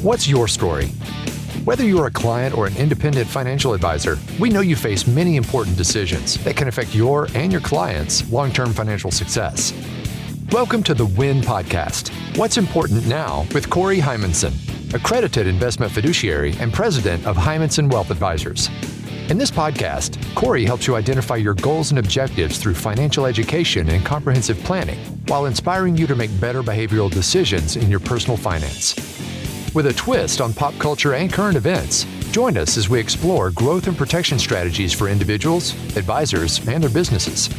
What's your story? Whether you're a client or an independent financial advisor, we know you face many important decisions that can affect your and your clients' long-term financial success. Welcome to the WIN Podcast, What's Important Now with Corey Heimensen, accredited investment fiduciary and president of Heimensen Wealth Advisors. In this podcast, Corey helps you identify your goals and objectives through financial education and comprehensive planning, while inspiring you to make better behavioral decisions in your personal finance. With a twist on pop culture and current events, join us as we explore growth and protection strategies for individuals, advisors, and their businesses.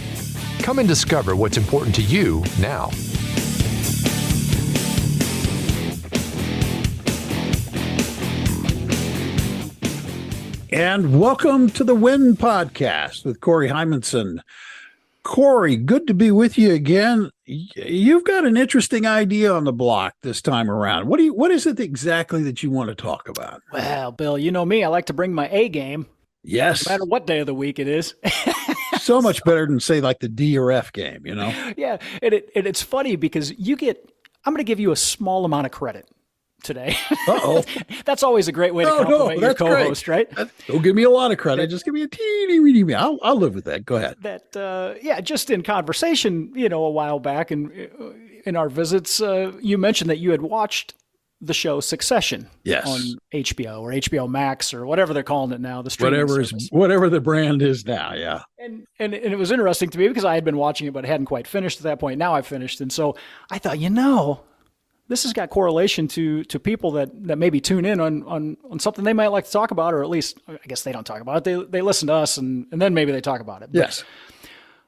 Come and discover what's important to you now. And welcome to the WIN Podcast with Corey Heimensen. Corey, good to be with you again. You've got an interesting idea on the block this time around. What is it exactly that you want to talk about? Well, Bill, you know me. I like to bring my A game. Yes. No matter what day of the week it is. So much better than, say, like the D or F game, you know? Yeah. And it's funny because I'm going to give you a small amount of credit today. Uh-oh. That's always a great way to compliment your co-host, right? Don't give me a lot of credit. Just give me a teeny weeny bit. I'll live with that. Go ahead. Just in conversation, a while back in our visits, you mentioned that you had watched the show Succession on HBO or HBO Max or whatever they're calling it now, the streaming service. Whatever the brand is now, yeah. And it was interesting to me because I had been watching it but hadn't quite finished at that point. Now I've finished. And so I thought, this has got correlation to people that maybe tune in on something they might like to talk about, or at least, I guess they don't talk about it. They listen to us and then maybe they talk about it. Yes.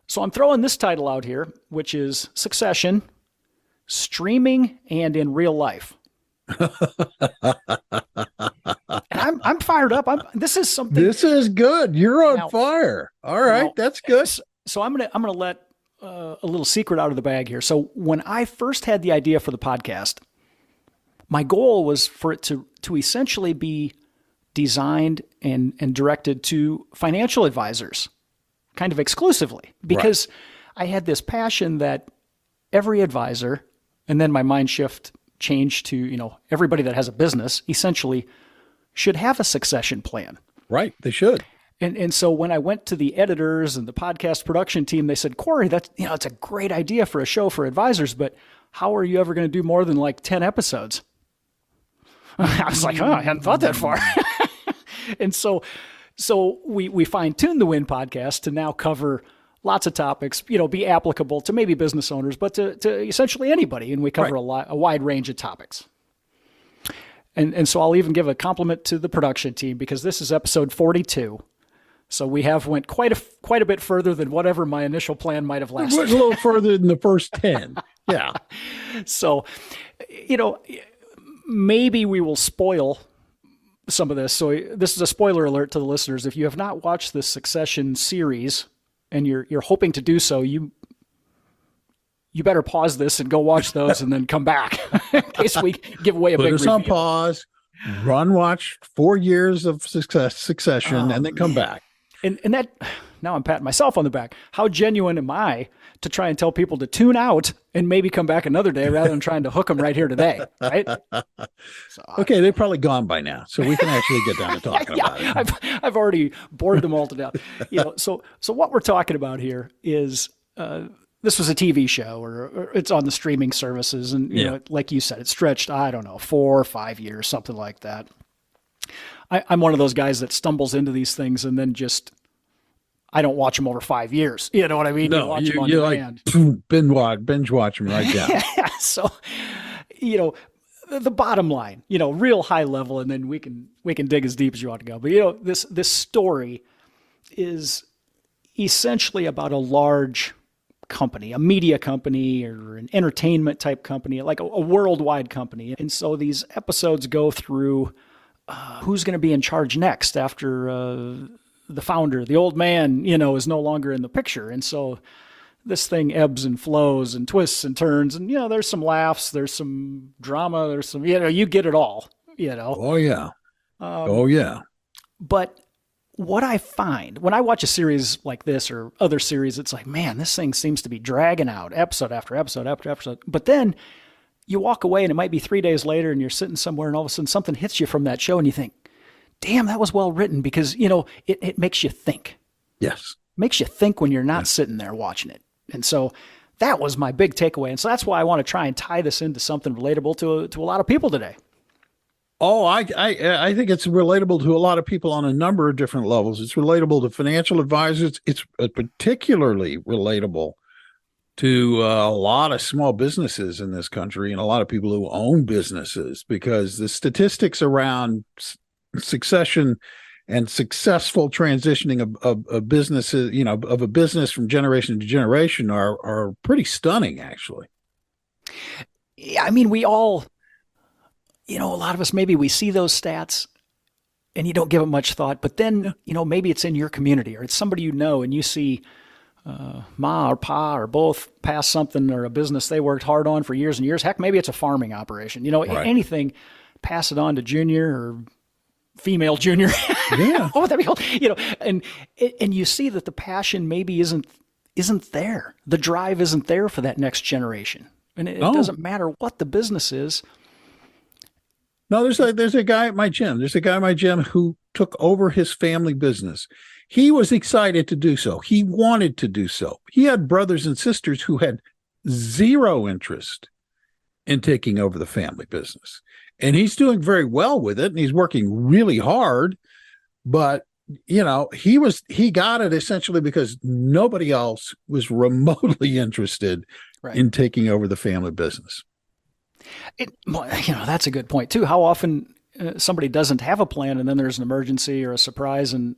So I'm throwing this title out here, which is Succession, Streaming and in Real Life. And I'm fired up. This is something. This is good. You're on fire. All right. That's good. So I'm gonna let a little secret out of the bag here. So when I first had the idea for the podcast, my goal was for it to essentially be designed and directed to financial advisors, kind of exclusively, because I had this passion that every advisor, and then my mind shift changed to, everybody that has a business essentially should have a succession plan. Right. They should. And so when I went to the editors and the podcast production team, they said, Corey, that's, it's a great idea for a show for advisors, but how are you ever going to do more than like 10 episodes? I was like, I hadn't thought that far. And so we fine-tuned the WIN podcast to now cover lots of topics, be applicable to maybe business owners, but to essentially anybody. And we cover a wide range of topics. And so I'll even give a compliment to the production team because this is episode 42. So we have went quite a bit further than whatever my initial plan might have lasted. A little further than the first 10. Yeah. So, maybe we will spoil some of this. So this is a spoiler alert to the listeners. If you have not watched this Succession series and you're hoping to do so, you better pause this and go watch those and then come back in case we give away a big review. Put us on pause, watch 4 years of Succession, and then come back. And that, now I'm patting myself on the back. How genuine am I to try and tell people to tune out and maybe come back another day rather than trying to hook them right here today, right? Okay, they've probably gone by now, so we can actually get down to talking about it. I've already bored them all to death. So what we're talking about here is this was a TV show, or it's on the streaming services, and like you said, it stretched 4 or 5 years, something like that. I'm one of those guys that stumbles into these things and then I don't watch them over 5 years. You know what I mean? No, you watch them on demand. Binge watch them right down. So, the bottom line, real high level, and then we can dig as deep as you want to go. But this story is essentially about a large company, a media company or an entertainment type company, like a worldwide company. And so these episodes go through who's going to be in charge next after the founder, the old man, is no longer in the picture. And so this thing ebbs and flows and twists and turns. And, there's some laughs, there's some drama, there's some, you get it all, Oh, yeah. But what I find when I watch a series like this or other series, it's like, man, this thing seems to be dragging out episode after episode after episode. But then you walk away and it might be 3 days later and you're sitting somewhere and all of a sudden something hits you from that show and you think, damn, that was well written, because, it makes you think. Yes. Makes you think when you're not sitting there watching it. And so that was my big takeaway. And so that's why I want to try and tie this into something relatable to a lot of people today. Oh, I think it's relatable to a lot of people on a number of different levels. It's relatable to financial advisors. It's particularly relatable to a lot of small businesses in this country and a lot of people who own businesses, because the statistics around succession and successful transitioning of businesses, of a business from generation to generation are pretty stunning, actually. Yeah, I mean, we all, a lot of us, maybe we see those stats and you don't give it much thought, but then, maybe it's in your community or it's somebody and you see ma or pa or both pass something or a business they worked hard on for years and years. Heck, maybe it's a farming operation, right. Anything, pass it on to junior or female junior. Yeah. Oh, that'd be cool. And you see that the passion maybe isn't there. The drive isn't there for that next generation. And it doesn't matter what the business is. No, there's a guy at my gym. There's a guy at my gym who took over his family business. He was excited to do so. He wanted to do so. He had brothers and sisters who had zero interest in taking over the family business. And he's doing very well with it, and he's working really hard. But, he got it essentially because nobody else was remotely interested in taking over the family business. That's a good point too. How often somebody doesn't have a plan and then there's an emergency or a surprise and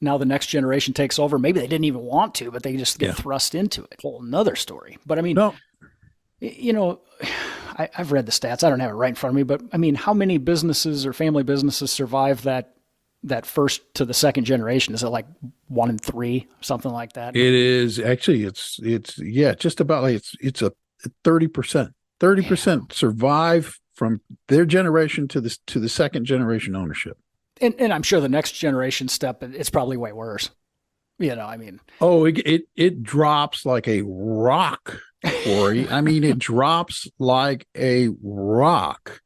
now the next generation takes over. Maybe they didn't even want to, but they just get thrust into it. Whole another story. But I mean, I've read the stats. I don't have it right in front of me, but I mean, how many businesses or family businesses survive that first to the second generation? Is it like 1 in 3, something like that? It is actually, it's just about like it's a 30%. 30% survive from their generation to the second generation ownership. And I'm sure the next generation step, it's probably way worse. I mean. Oh, it drops like a rock, Corey. I mean, it drops like a rock.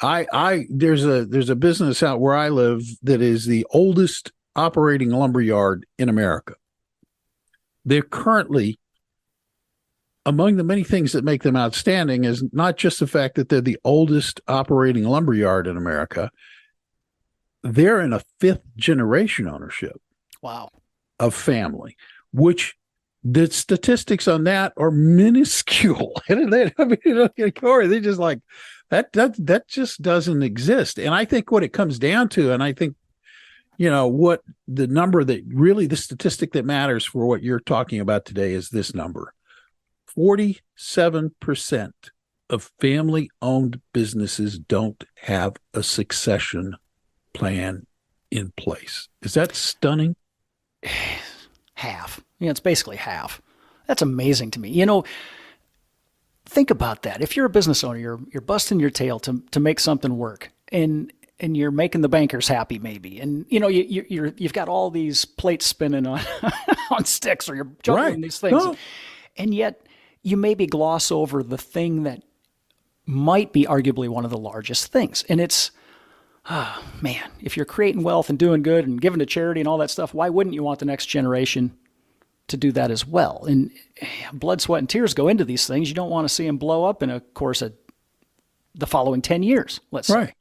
There's a business out where I live that is the oldest operating lumber yard in America. They're currently, among the many things that make them outstanding, is not just the fact that they're the oldest operating lumber yard in America. They're in a 5th generation ownership. Wow. Of family, which the statistics on that are minuscule. Corey, they just like that just doesn't exist. And I think what it comes down to, and I think, what the number that really the statistic that matters for what you're talking about today is this number. 47% of family-owned businesses don't have a succession plan in place. Is that stunning? Half. It's basically half. That's amazing to me. Think about that. If you're a business owner, you're busting your tail to make something work, and you're making the bankers happy, maybe, and you've got all these plates spinning on on sticks, or you're juggling these things, and yet you maybe gloss over the thing that might be arguably one of the largest things. And it's, man, if you're creating wealth and doing good and giving to charity and all that stuff, why wouldn't you want the next generation to do that as well? And blood, sweat, and tears go into these things. You don't want to see them blow up in a course of the following 10 years, let's say.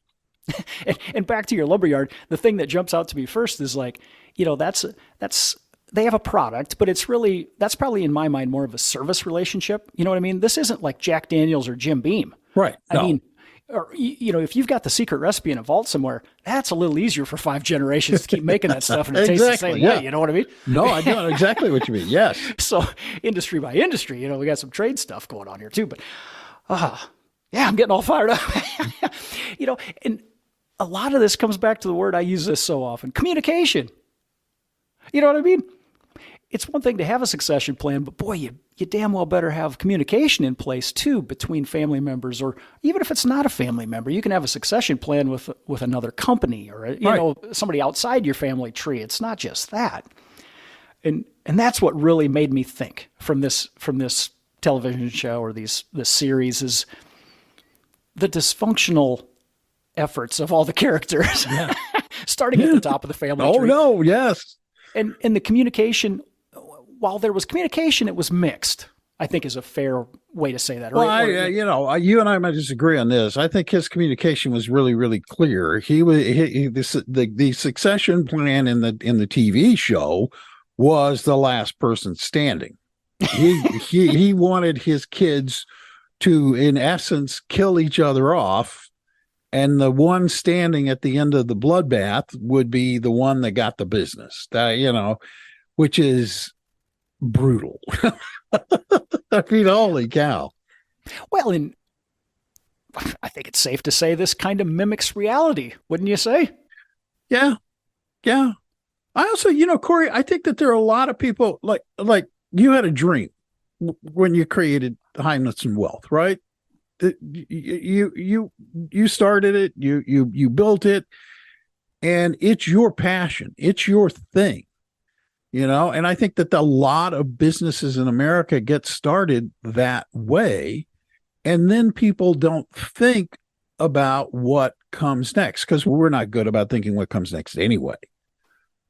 And back to your lumberyard, the thing that jumps out to me first is like, that's they have a product, but that's probably in my mind more of a service relationship. You know what I mean? This isn't like Jack Daniels or Jim Beam. Right. No. I mean, or, if you've got the secret recipe in a vault somewhere, that's a little easier for 5 generations to keep making that stuff and it tastes the same way. You know what I mean? No, I know exactly what you mean. Yes. So industry by industry, we got some trade stuff going on here too, but I'm getting all fired up. And a lot of this comes back to the word I use this so often, communication. You know what I mean? It's one thing to have a succession plan, but boy, you damn well better have communication in place too between family members, or even if it's not a family member, you can have a succession plan with another company or somebody outside your family tree. It's not just that. And that's what really made me think from this television show or this series is the dysfunctional efforts of all the characters, starting at the top of the family tree. Oh, no, yes. And the communication, while there was communication, it was mixed, I think is a fair way to say that. Well, you and I might disagree on this. I think his communication was really, really clear. The succession plan in the TV show was the last person standing. He wanted his kids to, in essence, kill each other off, and the one standing at the end of the bloodbath would be the one that got the business. Which is brutal. I mean, holy cow. Well, and I think it's safe to say this kind of mimics reality, wouldn't you say? Yeah. Yeah. I also, Corey, I think that there are a lot of people like you had a dream when you created Heimensen Wealth, right? You started it, you built it, and it's your passion. It's your thing. And I think that a lot of businesses in America get started that way, and then people don't think about what comes next, because we're not good about thinking what comes next anyway.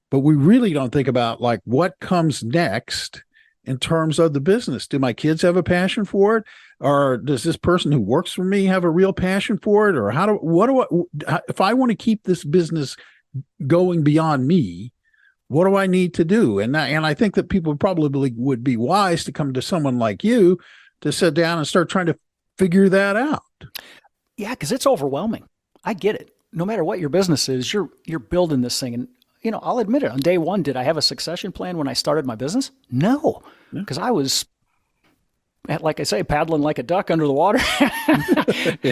But we really don't think about like what comes next in terms of the business. Do my kids have a passion for it? Or does this person who works for me have a real passion for it? Or if I want to keep this business going beyond me, what do I need to do? And I think that people probably would be wise to come to someone like you to sit down and start trying to figure that out. Yeah, because it's overwhelming. I get it. No matter what your business is, you're building this thing. And, I'll admit it. On day one, did I have a succession plan when I started my business? No, because I was, like I say, paddling like a duck under the water,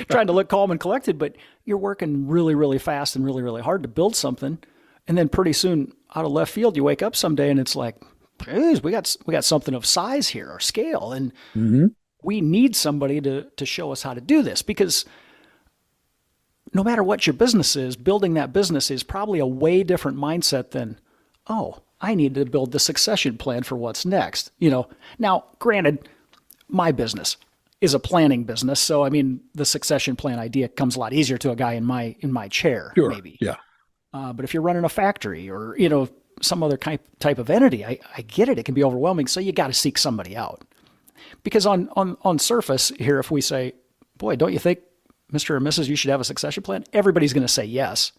trying to look calm and collected. But you're working really, really fast and really, really hard to build something. And then pretty soon, out of left field, you wake up someday and it's like, geez, we got something of size here or scale. And we need somebody to show us how to do this, because no matter what your business is, building that business is probably a way different mindset than, oh, I need to build the succession plan for what's next. Now, granted, my business is a planning business. So, I mean, the succession plan idea comes a lot easier to a guy in my chair, sure. Maybe. Yeah. But if you're running a factory or, some other type of entity, I get it. It can be overwhelming. So you got to seek somebody out. Because on surface here, if we say, boy, don't you think, Mr. or Mrs., you should have a succession plan? Everybody's going to say yes.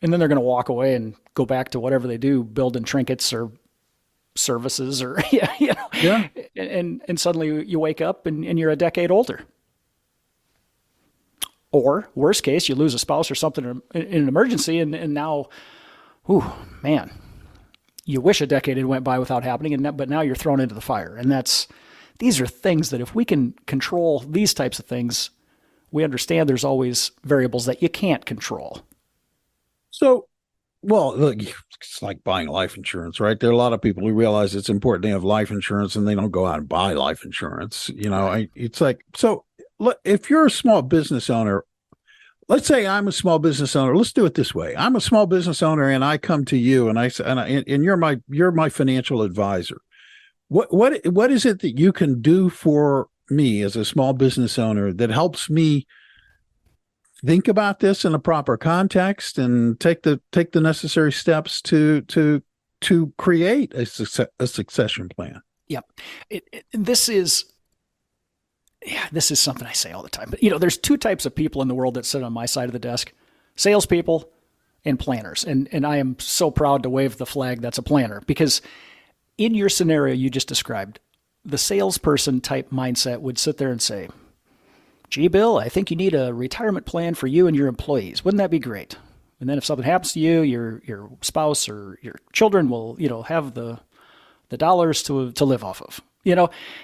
And then they're going to walk away and go back to whatever they do, building trinkets or services or, Yeah. And suddenly you wake up and you're a decade older. Or worst case, you lose a spouse or something in an emergency. And now, man, you wish a decade had went by without happening. But now you're thrown into the fire. And these are things that if we can control these types of things, we understand there's always variables that you can't control. So, well, look, it's like buying life insurance, right? There are a lot of people who realize it's important to have life insurance and they don't go out and buy life insurance. It's like, so look, if you're a small business owner, let's say I'm a small business owner. Let's do it this way. I'm a small business owner and I come to you and you're my financial advisor. What is it that you can do for me as a small business owner that helps me think about this in a proper context and take the necessary steps to create a succession plan? Yep. This is something I say all the time. But there's two types of people in the world that sit on my side of the desk: salespeople and planners. And I am so proud to wave the flag that's a planner, because in your scenario you just described, the salesperson type mindset would sit there and say, gee, Bill, I think you need a retirement plan for you and your employees. Wouldn't that be great? And then if something happens to you, your spouse or your children will, have the dollars to live off of,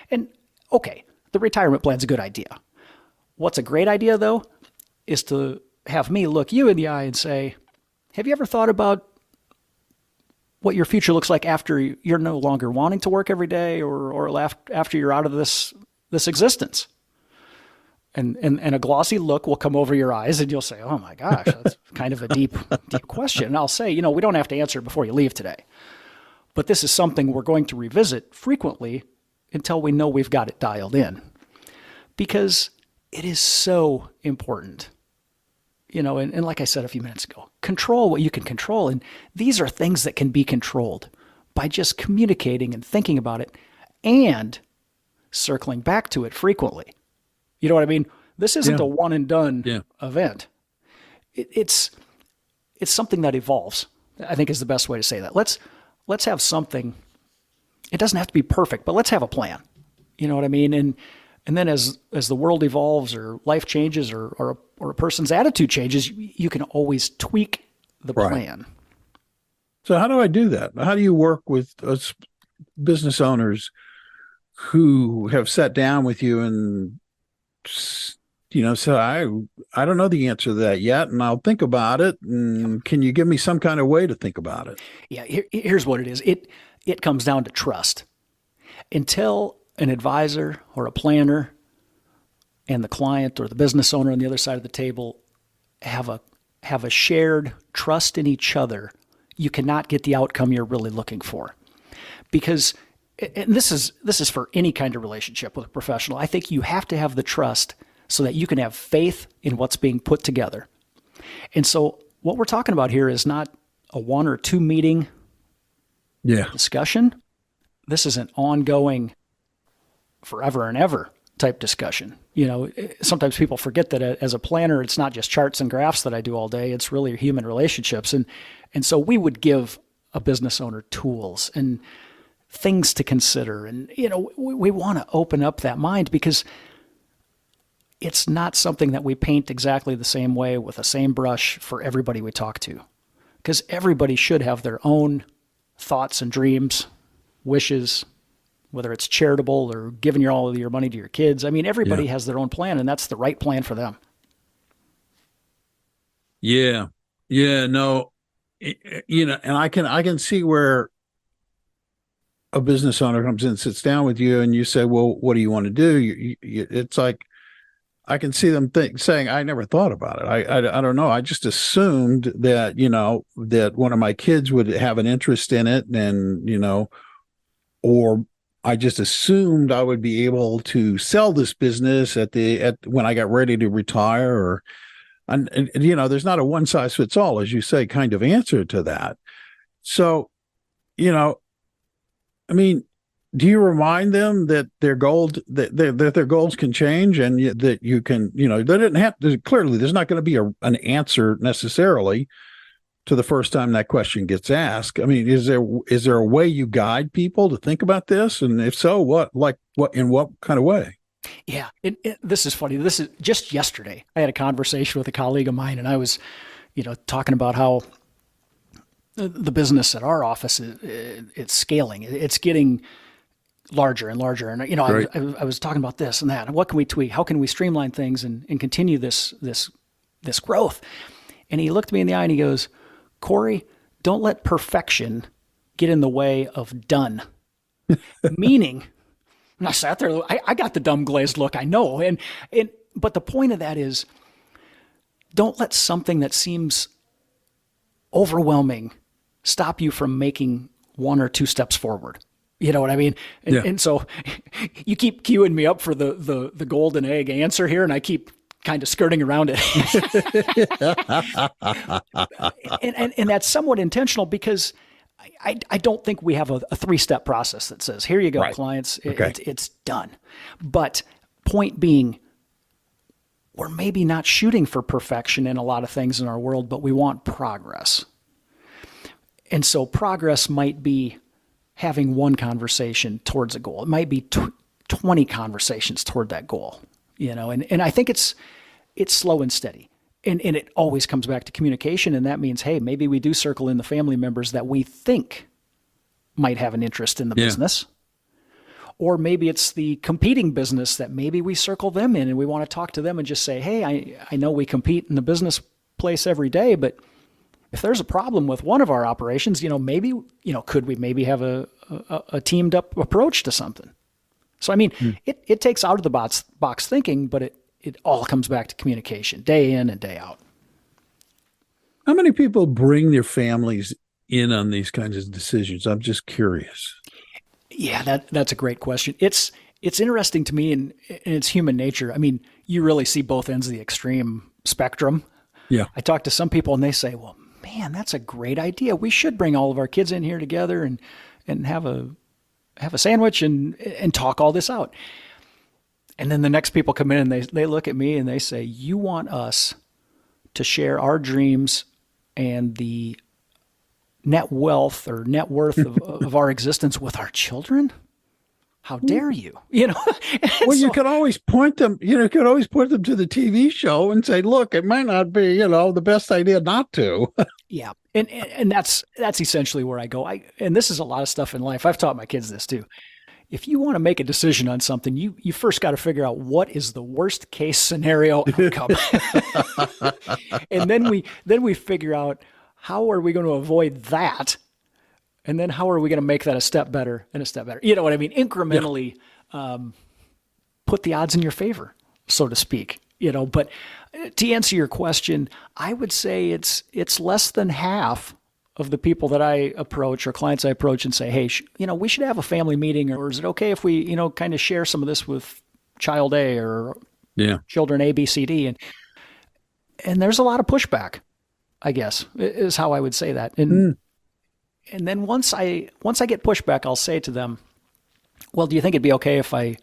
and okay, the retirement plan's a good idea. What's a great idea though, is to have me look you in the eye and say, have you ever thought about what your future looks like after you're no longer wanting to work every day or after you're out of this existence? And a glossy look will come over your eyes and you'll say, oh my gosh, that's kind of a deep question. And I'll say, we don't have to answer it before you leave today. But this is something we're going to revisit frequently until we know we've got it dialed in. Because it is so important. And like I said a few minutes ago, control what you can control. And these are things that can be controlled by just communicating and thinking about it and circling back to it frequently. You know what I mean? This isn't a one and done event. It's something that evolves, I think is the best way to say that. Let's have something. It doesn't have to be perfect, but let's have a plan. You know what I mean? And then as the world evolves or life changes or a person's attitude changes, you can always tweak the plan. So how do I do that? How do you work with us business owners who have sat down with you and, so I don't know the answer to that yet, and I'll think about it. And can you give me some kind of way to think about it? Yeah, here's what it is. It comes down to trust. Until an advisor or a planner and the client or the business owner on the other side of the table have a shared trust in each other, you cannot get the outcome you're really looking for. Because, and this is for any kind of relationship with a professional, I think you have to have the trust so that you can have faith in what's being put together. And so what we're talking about here is not a 1 or 2 meeting discussion. This is an ongoing, forever and ever type discussion. Sometimes people forget that as a planner, it's not just charts and graphs that I do all day. It's really human relationships. And so we would give a business owner tools and things to consider. And, we want to open up that mind because it's not something that we paint exactly the same way with the same brush for everybody we talk to. Because everybody should have their own thoughts and dreams, wishes, whether it's charitable or giving all of your money to your kids. I mean, everybody has their own plan, and that's the right plan for them. Yeah. No, and I can see where a business owner comes in, sits down with you, and you say, well, what do you want to do? It's like, I can see them saying, I never thought about it. I don't know. I just assumed that, that one of my kids would have an interest in it and, or I just assumed I would be able to sell this business when I got ready to retire and there's not a one size fits all, as you say, kind of answer to that. So, I mean, do you remind them that their goals can change and that you can, they didn't have to, clearly there's not going to be an answer necessarily to the first time that question gets asked. I mean, is there a way you guide people to think about this? And if so, in what kind of way? Yeah. This is funny. This is just yesterday. I had a conversation with a colleague of mine and I was, talking about how the business at our office, it's scaling. It's getting larger and larger. And, right. I was talking about this and that. And what can we tweak? How can we streamline things and continue this growth? And he looked me in the eye and he goes, Corey, don't let perfection get in the way of done. Meaning, and I sat there, I got the dumb glazed look, I know. But the point of that is, don't let something that seems overwhelming stop you from making 1 or 2 steps forward. You know what I mean? And so you keep queuing me up for the golden egg answer here, and I keep kind of skirting around it. and that's somewhat intentional because I don't think we have a 3-step process that says, here you go, right, clients, it's done. But point being, we're maybe not shooting for perfection in a lot of things in our world, but we want progress. And so progress might be having 1 conversation towards a goal. It might be 20 conversations toward that goal, and I think it's slow and steady. And it always comes back to communication. And that means, hey, maybe we do circle in the family members that we think might have an interest in the business. Or maybe it's the competing business that maybe we circle them in and we want to talk to them and just say, hey, I know we compete in the business place every day, but if there's a problem with one of our operations, maybe, could we maybe have a teamed up approach to something? So, I mean, it takes out of the box thinking, but it all comes back to communication day in and day out. How many people bring their families in on these kinds of decisions? I'm just curious. Yeah, that's a great question. It's interesting to me and it's human nature. I mean, you really see both ends of the extreme spectrum. Yeah. I talk to some people and they say, well, man, that's a great idea. We should bring all of our kids in here together and have a sandwich and talk all this out. And then the next people come in and they look at me and they say, you want us to share our dreams and the net wealth or net worth of our existence with our children? How dare you? Well, you could always point them, to the TV show and say, look, it might not be, the best idea not to. Yeah. And that's essentially where I go. And this is a lot of stuff in life. I've taught my kids this too. If you want to make a decision on something, you first got to figure out what is the worst case scenario outcome. And then we figure out how are we going to avoid that? And then how are we going to make that a step better and a step better? You know what I mean? Incrementally put the odds in your favor, so to speak. But to answer your question, I would say it's less than half of the people that I approach or clients I approach and say, hey, we should have a family meeting, or is it okay if we, kind of share some of this with child A or children A, B, C, D? And there's a lot of pushback, I guess, is how I would say that. And then once I get pushback, I'll say to them, well, do you think it'd be okay if I,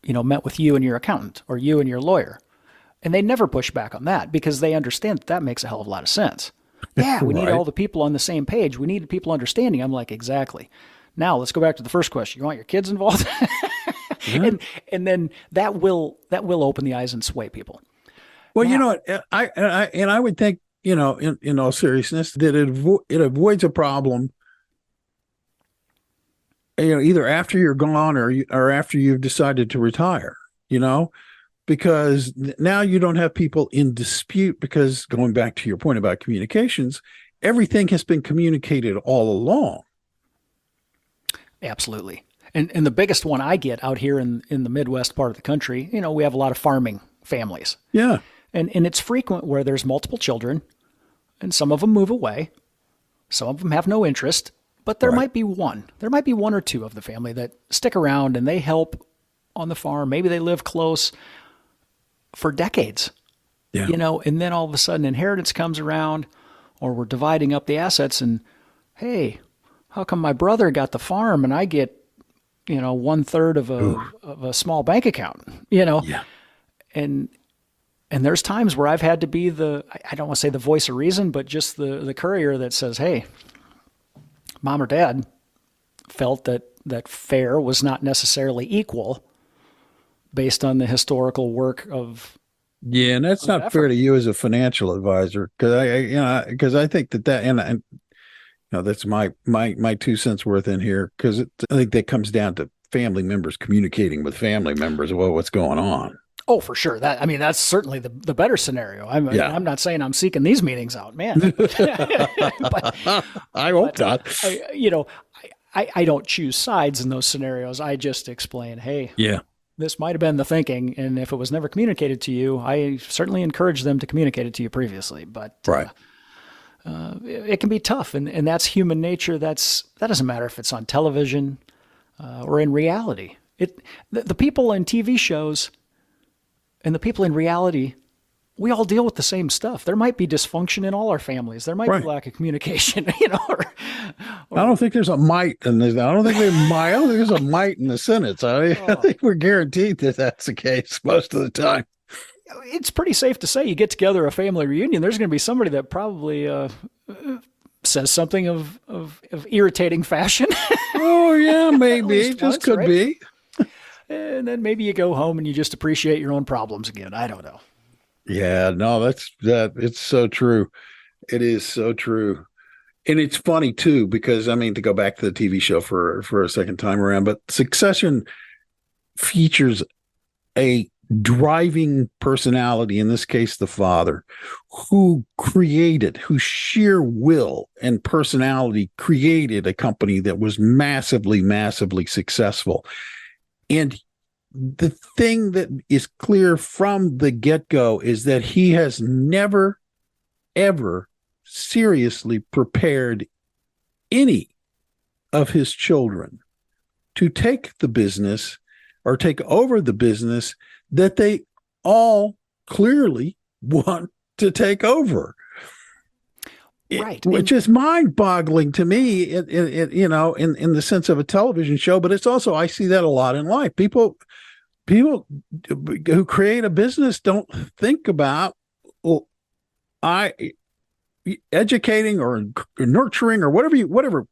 met with you and your accountant or you and your lawyer? And they never push back on that because they understand that makes a hell of a lot of sense. Yeah, we need all the people on the same page. We need people understanding. I'm like, exactly. Now let's go back to the first question. You want your kids involved? And then that will open the eyes and sway people. Well, now, I would think, in all seriousness, that it avoids a problem, either after you're gone or after you've decided to retire, because now you don't have people in dispute, because going back to your point about communications, everything has been communicated all along. Absolutely. And the biggest one I get out here in the Midwest part of the country, we have a lot of farming families. Yeah. And it's frequent where there's multiple children and some of them move away. Some of them have no interest, but there might be one. There might be one or two of the family that stick around and they help on the farm. Maybe they live close for decades, and then all of a sudden inheritance comes around, or we're dividing up the assets and, hey, how come my brother got the farm and I get, 1/3 of a small bank account, and there's times where I've had to be I don't want to say the voice of reason, but just the courier that says, hey, mom or dad felt that fair was not necessarily equal based on the historical work of. Yeah. And that's not fair to you as a financial advisor. Cause I think that, and that's my 2 cents worth in here. Cause I think that comes down to family members communicating with family members about what's going on. Oh, for sure. That's certainly the better scenario. I'm not saying I'm seeking these meetings out, man. But, I hope not. I don't choose sides in those scenarios. I just explain, hey, this might have been the thinking, and if it was never communicated to you, I certainly encourage them to communicate it to you previously. But it can be tough, and that's human nature. That doesn't matter if it's on television or in reality. The people in TV shows and the people in reality, we all deal with the same stuff. There might be dysfunction in all our families. There might be lack of communication, or I don't think there's a might in this. I don't think there's a might in the sentence. I think we're guaranteed that that's the case most of the time. It's pretty safe to say you get together a family reunion, there's going to be somebody that probably says something of irritating fashion. Oh yeah, maybe it just could be. And then maybe you go home and you just appreciate your own problems again. I don't know. Yeah, no, it's so true. It is so true. And it's funny too, because to go back to the TV show for a second time around, but Succession features a driving personality, in this case, the father, whose sheer will and personality created a company that was massively, massively successful. And the thing that is clear from the get-go is that he has never, ever seriously prepared any of his children to take the business or take over the business that they all clearly want to take over. Right. Which is mind-boggling to me, in the sense of a television show. But it's also, I see that a lot in life. People who create a business don't think about, well, educating or nurturing or whatever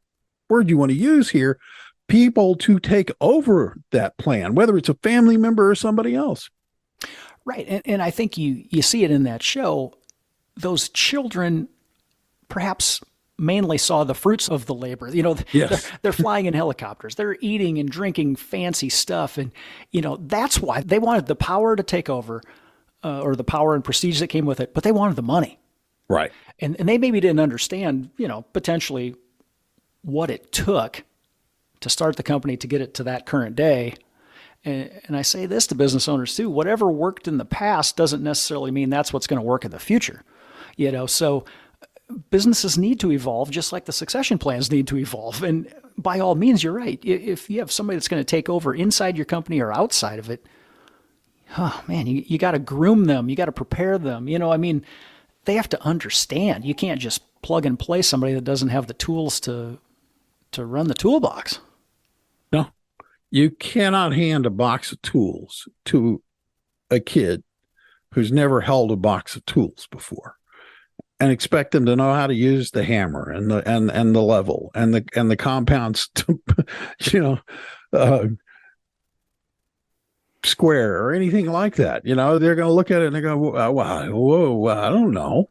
word you want to use here, people to take over that plan, whether it's a family member or somebody else. Right. And I think you see it in that show. Those children perhaps mainly saw the fruits of the labor. Yes. They're flying in helicopters. They're eating and drinking fancy stuff. And, that's why they wanted the power to take over, or the power and prestige that came with it, but they wanted the money. Right. And they maybe didn't understand, potentially what it took to start the company to get it to that current day. And I say this to business owners too: whatever worked in the past doesn't necessarily mean that's what's going to work in the future. So businesses need to evolve just like the succession plans need to evolve. And by all means, you're right. If you have somebody that's going to take over inside your company or outside of it, oh man, you got to groom them. You got to prepare them. They have to understand. You can't just plug and play somebody that doesn't have the tools to run the toolbox. No, you cannot hand a box of tools to a kid who's never held a box of tools before and expect them to know how to use the hammer and the level and the compounds to, square or anything like that. They're going to look at it and they go, whoa, I don't know.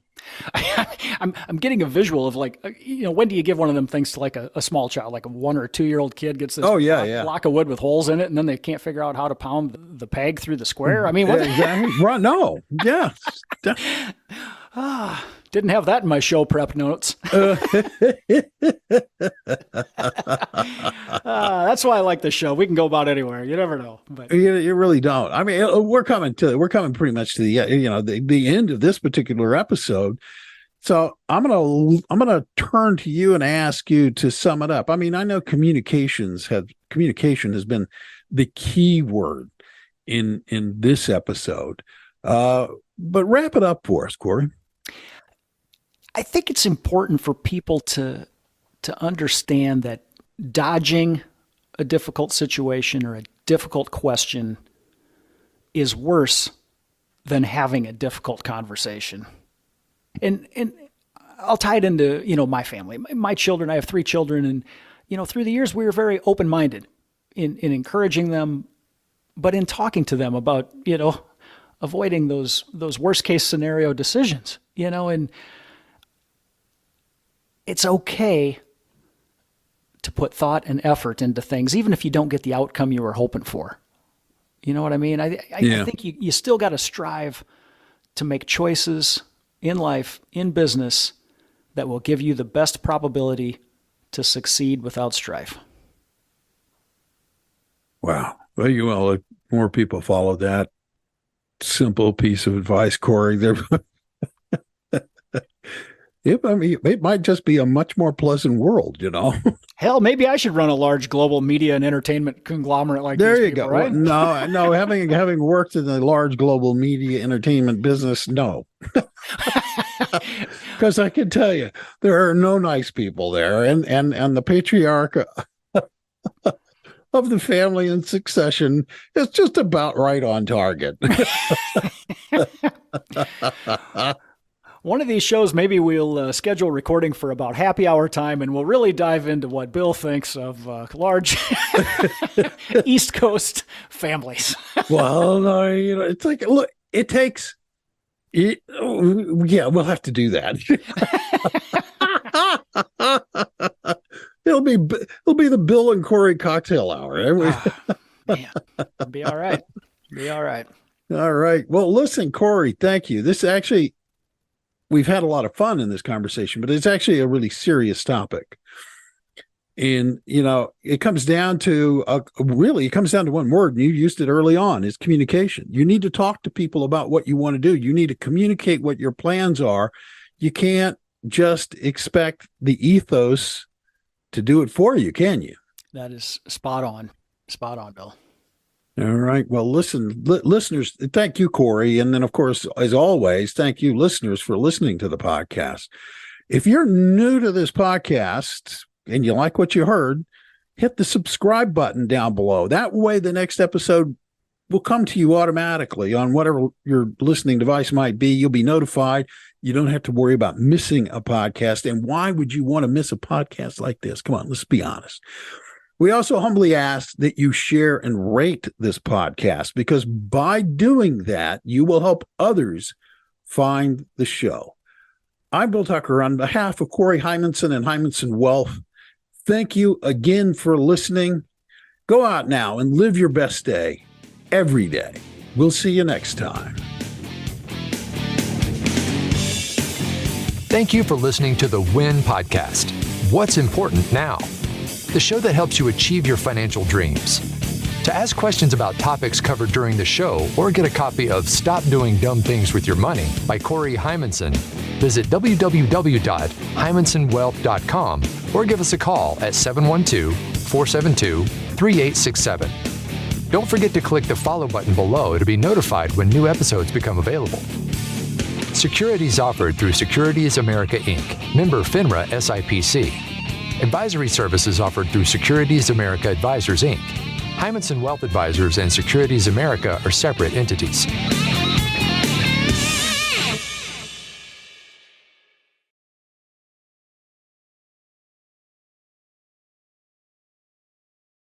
I'm getting a visual of when do you give one of them things to like a small child, like a 1 or 2 year old kid gets this block of wood with holes in it, and then they can't figure out how to pound the peg through the square. I mean, what? Exactly. Right? No, yeah. Didn't have that in my show prep notes. That's why I like the show. We can go about anywhere. You never know. But you really don't. I mean, we're coming pretty much to the end of this particular episode. So I'm gonna turn to you and ask you to sum it up. I mean, I know communication has been the key word in this episode. But wrap it up for us, Corey. I think it's important for people to understand that dodging a difficult situation or a difficult question is worse than having a difficult conversation. And I'll tie it into, my family, my children. I have 3 children, and, through the years, we were very open-minded in encouraging them, but in talking to them about, avoiding those worst case scenario decisions, and it's okay to put thought and effort into things, even if you don't get the outcome you were hoping for. You know what I mean? I think you still got to strive to make choices in life, in business, that will give you the best probability to succeed without strife. Wow. Well, more people follow that simple piece of advice, Corey. It might just be a much more pleasant world, Hell, maybe I should run a large global media and ententaiment conglomerate like there these you people, go. Right? Well, no, having worked in the large global media entertainment business, no. Because I can tell you, there are no nice people there, and the patriarch of the family and succession is just about right on target. One of these shows, maybe we'll schedule recording for about happy hour time, and we'll really dive into what Bill thinks of large East Coast families. Well, no, it's like, look, it takes. Yeah, we'll have to do that. It'll be the Bill and Corey cocktail hour. Man, it'll be all right. Be all right. All right. Well, listen, Corey, thank you. This actually, we've had a lot of fun in this conversation, but it's actually a really serious topic. And, it comes down to one word, and you used it early on, is communication. You need to talk to people about what you want to do. You need to communicate what your plans are. You can't just expect the ethos to do it for you, can you? That is spot on. Spot on, Bill. All right. Well, listen, listeners, thank you, Corey. And then, of course, as always, thank you, listeners, for listening to the podcast. If you're new to this podcast and you like what you heard, hit the subscribe button down below. That way, the next episode will come to you automatically on whatever your listening device might be. You'll be notified. You don't have to worry about missing a podcast. And why would you want to miss a podcast like this? Come on, let's be honest. We also humbly ask that you share and rate this podcast, because by doing that, you will help others find the show. I'm Bill Tucker. On behalf of Corey Heimensen and Heimensen Wealth, thank you again for listening. Go out now and live your best day every day. We'll see you next time. Thank you for listening to the WIN Podcast. What's important now? The show that helps you achieve your financial dreams. To ask questions about topics covered during the show or get a copy of Stop Doing Dumb Things with Your Money by Corey Heimensen, visit www.heimensenwealth.com or give us a call at 712-472-3867. Don't forget to click the follow button below to be notified when new episodes become available. Securities offered through Securities America Inc., member FINRA SIPC. Advisory services offered through Securities America Advisors Inc. Heimensen Wealth Advisors and Securities America are separate entities.